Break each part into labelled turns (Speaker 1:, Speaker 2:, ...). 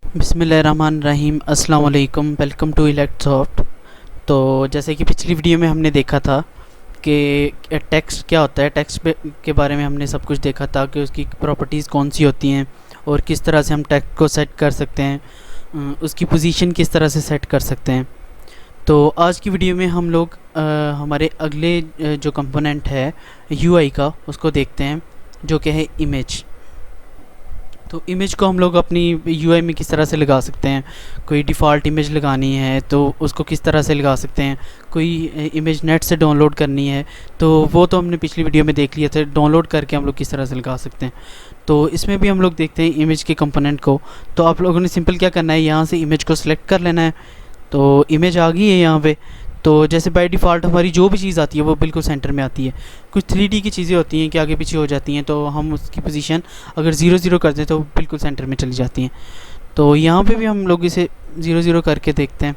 Speaker 1: बिस्मिल्लाहिर्रहमानिर्रहीम, अस्सलाम वालेकुम, वेलकम टू इलेक्ट्सॉफ्ट। तो जैसे कि पिछली वीडियो में हमने देखा था कि टेक्स्ट क्या होता है, के बारे में हमने सब कुछ देखा था कि उसकी प्रॉपर्टीज़ कौन सी होती हैं और किस तरह से हम टेक्स्ट को सेट कर सकते हैं, उसकी पोजीशन किस तरह से सेट कर सकते हैं। तो आज की वीडियो में हम लोग हमारे अगले जो कंपोनेंट है यूआई का, उसको देखते हैं, जो कि है इमेज। तो इमेज को हम लोग अपनी यूआई में किस तरह से लगा सकते हैं। कोई डिफ़ॉल्ट इमेज लगानी है तो उसको किस तरह से लगा सकते हैं। कोई इमेज नेट से डाउनलोड करनी है तो वो तो हमने पिछली वीडियो में देख लिया था, डाउनलोड करके हम लोग किस तरह से लगा सकते हैं। तो इसमें भी हम लोग देखते हैं इमेज के कंपोनेंट को। तो आप लोगों ने सिंपल क्या करना है, यहाँ से इमेज को सिलेक्ट कर लेना है। तो इमेज आ गई है यहाँ पे। तो जैसे बाय डिफ़ॉल्ट हमारी जो भी चीज़ आती है वो बिल्कुल सेंटर में आती है। कुछ 3D की चीज़ें होती हैं कि आगे पीछे हो जाती हैं, तो हम उसकी पोजीशन अगर 0 0 कर दें तो बिल्कुल सेंटर में चली जाती हैं। तो यहाँ पे भी हम लोग इसे 0 0 करके देखते हैं।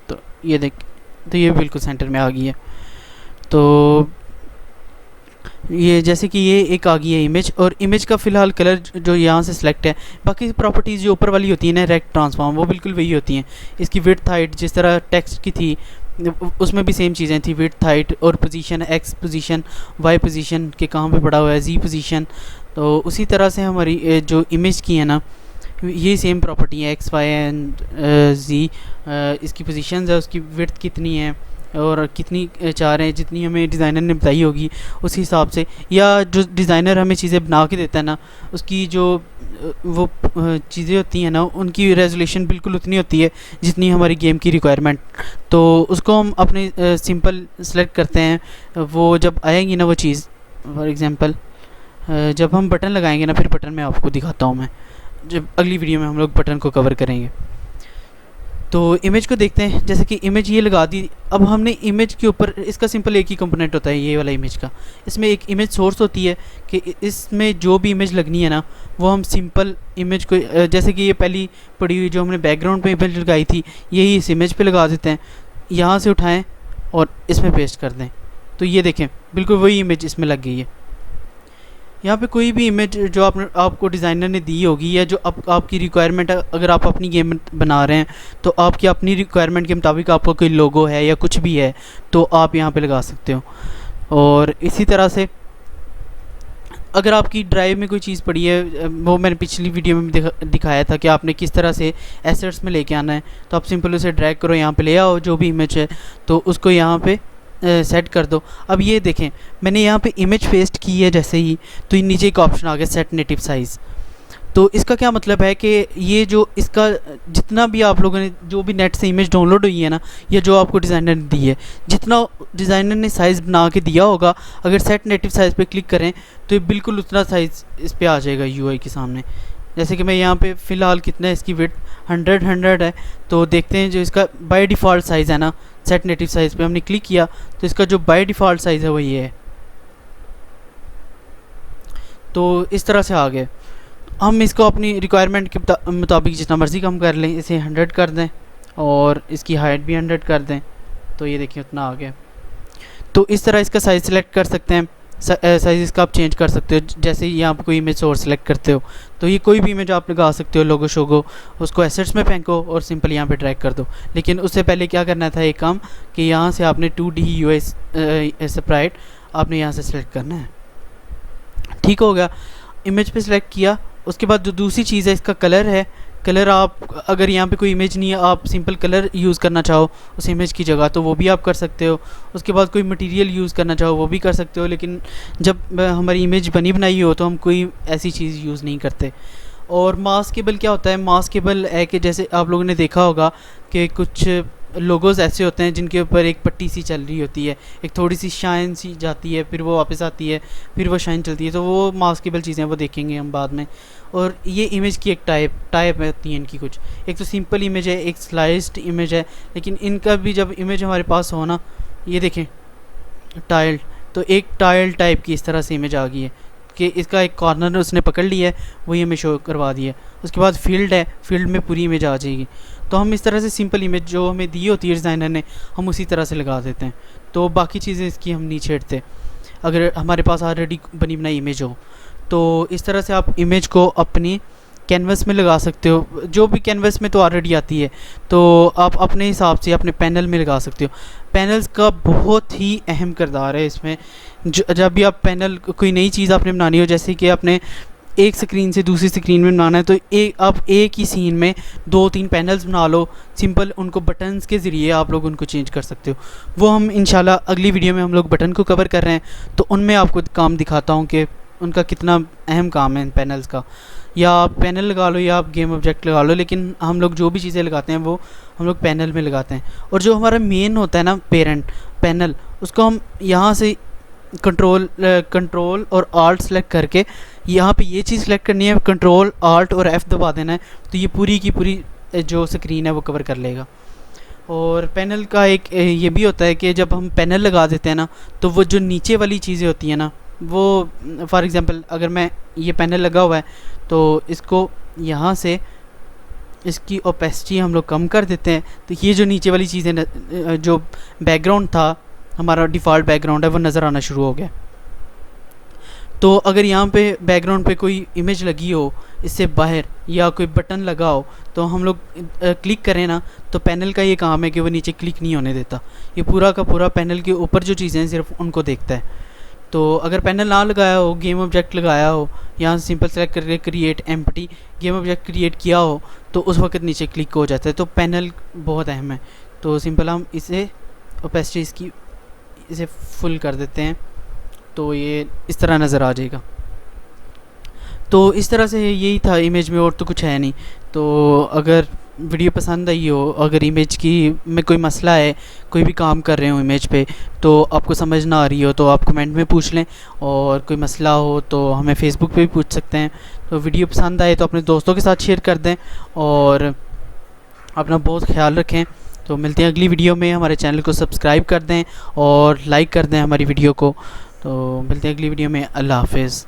Speaker 1: तो ये देख, तो ये बिल्कुल सेंटर में आ गई है। तो ये जैसे कि ये एक आ गई है इमेज, और इमेज का फ़िलहाल कलर जो यहाँ से सिलेक्ट है। बाकी प्रॉपर्टीज़ जो ऊपर वाली होती हैं ना, रेक्ट ट्रांसफॉर्म, वो बिल्कुल वही होती हैं। इसकी विड्थ हाइट जिस तरह टेक्स्ट की थी उसमें भी सेम चीज़ें थी, विड्थ हाइट और position, X position, Y position के कहाँ पे पड़ा हुआ है, जी पोजीशन। तो उसी तरह से हमारी जो इमेज की है ना, ये सेम प्रॉपर्टी है, एक्स वाई एंड जी। इसकी पोजीशंस है, उसकी विड्थ कितनी है और कितनी चाह रहे हैं, जितनी हमें डिज़ाइनर ने बताई होगी उस हिसाब से, या जो डिज़ाइनर हमें चीज़ें बना के देता है ना, उसकी जो वो चीज़ें होती हैं ना, उनकी रेजोल्यूशन बिल्कुल उतनी होती है जितनी हमारी गेम की रिक्वायरमेंट। तो उसको हम अपने सिंपल सेलेक्ट करते हैं। वो जब आएंगी ना वो चीज़, फॉर एग्ज़ाम्पल जब हम बटन लगाएंगे ना, फिर बटन में आपको दिखाता हूँ मैं, जब अगली वीडियो में हम लोग बटन को कवर करेंगे। तो इमेज को देखते हैं। जैसे कि इमेज ये लगा दी। अब हमने इमेज के ऊपर, इसका सिंपल एक ही कंपोनेंट होता है ये वाला इमेज का। इसमें एक इमेज सोर्स होती है कि इसमें जो भी इमेज लगनी है ना, वो हम सिंपल इमेज को, जैसे कि ये पहली पड़ी हुई जो हमने बैकग्राउंड पे इमेज लगाई थी, यही इस इमेज पे लगा देते हैं। यहाँ से उठाएं और इसमें पेस्ट कर दें। तो ये देखें, बिल्कुल वही इमेज इसमें लग गई है। यहाँ पे कोई भी इमेज जो आपको डिज़ाइनर ने दी होगी, या जो आपकी रिक्वायरमेंट है, अगर आप अपनी गेम बना रहे हैं तो आपकी अपनी रिक्वायरमेंट के मुताबिक आपका कोई लोगो है या कुछ भी है तो आप यहाँ पे लगा सकते हो। और इसी तरह से अगर आपकी ड्राइव में कोई चीज़ पड़ी है, वो मैंने पिछली वीडियो में दिखाया था कि आपने किस तरह से एसेट्स में लेके आना है। तो आप सिंपल उसे ड्रैग करो, यहाँ पे ले आओ जो भी इमेज है, तो उसको यहाँ पे सेट कर दो। अब ये देखें, मैंने यहाँ पे इमेज पेस्ट की है जैसे ही, तो ये नीचे एक ऑप्शन आ गया, सेट नेटिव साइज़। तो इसका क्या मतलब है कि ये जो इसका जितना भी आप लोगों ने जो भी नेट से इमेज डाउनलोड हुई है ना, या जो आपको डिज़ाइनर ने दी है, जितना डिज़ाइनर ने साइज़ बना के दिया होगा, अगर सेट नेटिव साइज़ पे क्लिक करें तो ये बिल्कुल उतना साइज़ इस पर आ जाएगा यूआई के सामने। जैसे कि मैं यहाँ पे फ़िलहाल कितना है, इसकी विड्थ 100 है। तो देखते हैं जो इसका बाय डिफ़ॉल्ट साइज़ है ना, सेट नेटिव साइज़ पे हमने क्लिक किया तो इसका जो बाय डिफ़ॉल्ट साइज़ है वो ये है। तो इस तरह से आ गए। हम इसको अपनी रिक्वायरमेंट के मुताबिक जितना मर्ज़ी कम कर लें, इसे 100 कर दें और इसकी हाइट भी 100 कर दें। तो ये देखिए उतना आ गया। तो इस तरह इसका साइज़ सेलेक्ट कर सकते हैं। साइज़ इसका आप चेंज कर सकते हो। जैसे यहाँ पर कोई इमेज सोर्स सेलेक्ट करते हो तो ये कोई भी इमेज आप लगा सकते हो, लोगो शोगो, उसको एसेट्स में फेंको और सिंपल यहाँ पे ड्रैग कर दो। लेकिन उससे पहले क्या करना था, एक काम कि यहाँ से आपने 2D यूआई स्प्राइट आपने यहाँ से सेलेक्ट करना है। ठीक हो गया, इमेज पे सिलेक्ट किया। उसके बाद जो दूसरी चीज़ है, इसका कलर है। कलर आप अगर यहाँ पे कोई इमेज नहीं है, आप सिंपल कलर यूज़ करना चाहो उस इमेज की जगह, तो वो भी आप कर सकते हो। उसके बाद कोई मटेरियल यूज़ करना चाहो वो भी कर सकते हो। लेकिन जब हमारी इमेज बनी बनाई हो तो हम कोई ऐसी चीज़ यूज़ नहीं करते। और मास्केबल क्या होता है, मास्केबल है कि जैसे आप लोगों ने देखा होगा कि कुछ लोगोज़ ऐसे होते हैं जिनके ऊपर एक पट्टी सी चल रही होती है, एक थोड़ी सी शाइन सी जाती है, फिर वो वापस आती है, फिर वो शाइन चलती है। तो वो मास्केबल चीज़ें वो देखेंगे हम बाद में। और ये इमेज की एक टाइप होती है इनकी कुछ। एक तो सिंपल इमेज है, एक स्लाइस्ड इमेज है। लेकिन इनका भी जब इमेज हमारे पास हो ना, ये देखें टाइल्ड, तो एक टाइल टाइप की इस तरह से इमेज आ गई है कि इसका एक कॉर्नर उसने पकड़ लिया है, वही हमें शो करवा दिया। उसके बाद फील्ड है, फील्ड में पूरी इमेज आ जाएगी। तो हम इस तरह से सिंपल इमेज जो हमें दी होती है डिज़ाइनर ने, हम उसी तरह से लगा देते हैं। तो बाकी चीज़ें इसकी हम नहीं छेड़ते अगर हमारे पास ऑलरेडी बनी बनाई इमेज हो। तो इस तरह से आप इमेज को अपनी कैनवस में लगा सकते हो, जो भी कैनवस में तो ऑलरेडी आती है, तो आप अपने हिसाब से अपने पैनल में लगा सकते हो। पैनल्स का बहुत ही अहम किरदार है इसमें। जब भी आप पैनल, कोई नई चीज़ आपने बनानी हो, जैसे कि आपने एक स्क्रीन से दूसरी स्क्रीन में बनाना है, तो आप एक ही सीन में 2-3 पैनल्स बना लो, सिंपल। उनको बटन्स के ज़रिए आप लोग उनको चेंज कर सकते हो। वो हम इंशाल्लाह अगली वीडियो में हम लोग बटन को कवर कर रहे हैं, तो उनमें आपको काम दिखाता हूँ कि उनका कितना अहम काम है इन पैनल्स का। या आप पैनल लगा लो या आप गेम ऑब्जेक्ट लगा लो, लेकिन हम लोग जो भी चीज़ें लगाते हैं वो हम लोग पैनल में लगाते हैं। और जो हमारा मेन होता है ना पेरेंट पैनल, उसको हम यहाँ से कंट्रोल और आल्ट सेलेक्ट करके यहाँ पे ये चीज़ सेलेक्ट करनी है, कंट्रोल आल्ट और F दबा देना है, तो ये पूरी की पूरी जो स्क्रीन है वो कवर कर लेगा। और पैनल का एक ये भी होता है कि जब हम पैनल लगा देते हैं ना, तो वो जो नीचे वाली चीज़ें होती हैं ना, वो फॉर एग्ज़ाम्पल अगर मैं ये पैनल लगा हुआ है तो इसको यहाँ से इसकी ओपेसिटी हम लोग कम कर देते हैं, तो ये जो नीचे वाली चीज़ें, जो बैकग्राउंड था हमारा डिफ़ॉल्ट बैकग्राउंड है, वो नज़र आना शुरू हो गया। तो अगर यहाँ पे बैकग्राउंड पे कोई इमेज लगी हो इससे बाहर, या कोई बटन लगा हो, तो हम लोग क्लिक करें ना, तो पैनल का ये काम है कि वो नीचे क्लिक नहीं होने देता। ये पूरा का पूरा पैनल के ऊपर जो चीज़ें हैं सिर्फ उनको देखता है। तो अगर पैनल ना लगाया हो, गेम ऑब्जेक्ट लगाया हो, यहाँ सिंपल सेलेक्ट करके create empty game object create किया हो, तो उस वक्त नीचे क्लिक हो जाता है। तो पैनल बहुत अहम है। तो सिंपल हम इसे ओपेसिटी इसकी इसे फुल कर देते हैं, तो ये इस तरह नज़र आ जाएगा। तो इस तरह से यही था इमेज में, और तो कुछ है नहीं। तो अगर वीडियो पसंद आई हो, अगर इमेज की में कोई मसला है, कोई भी काम कर रहे हो इमेज पे, तो आपको समझ ना आ रही हो, तो आप कमेंट में पूछ लें। और कोई मसला हो तो हमें फ़ेसबुक पे भी पूछ सकते हैं। तो वीडियो पसंद आए तो अपने दोस्तों के साथ शेयर कर दें, और अपना बहुत ख्याल रखें। तो मिलते हैं अगली वीडियो में। हमारे चैनल को सब्सक्राइब कर दें और लाइक कर दें हमारी वीडियो को। तो मिलते हैं अगली वीडियो में। अल्लाह हाफ़िज़।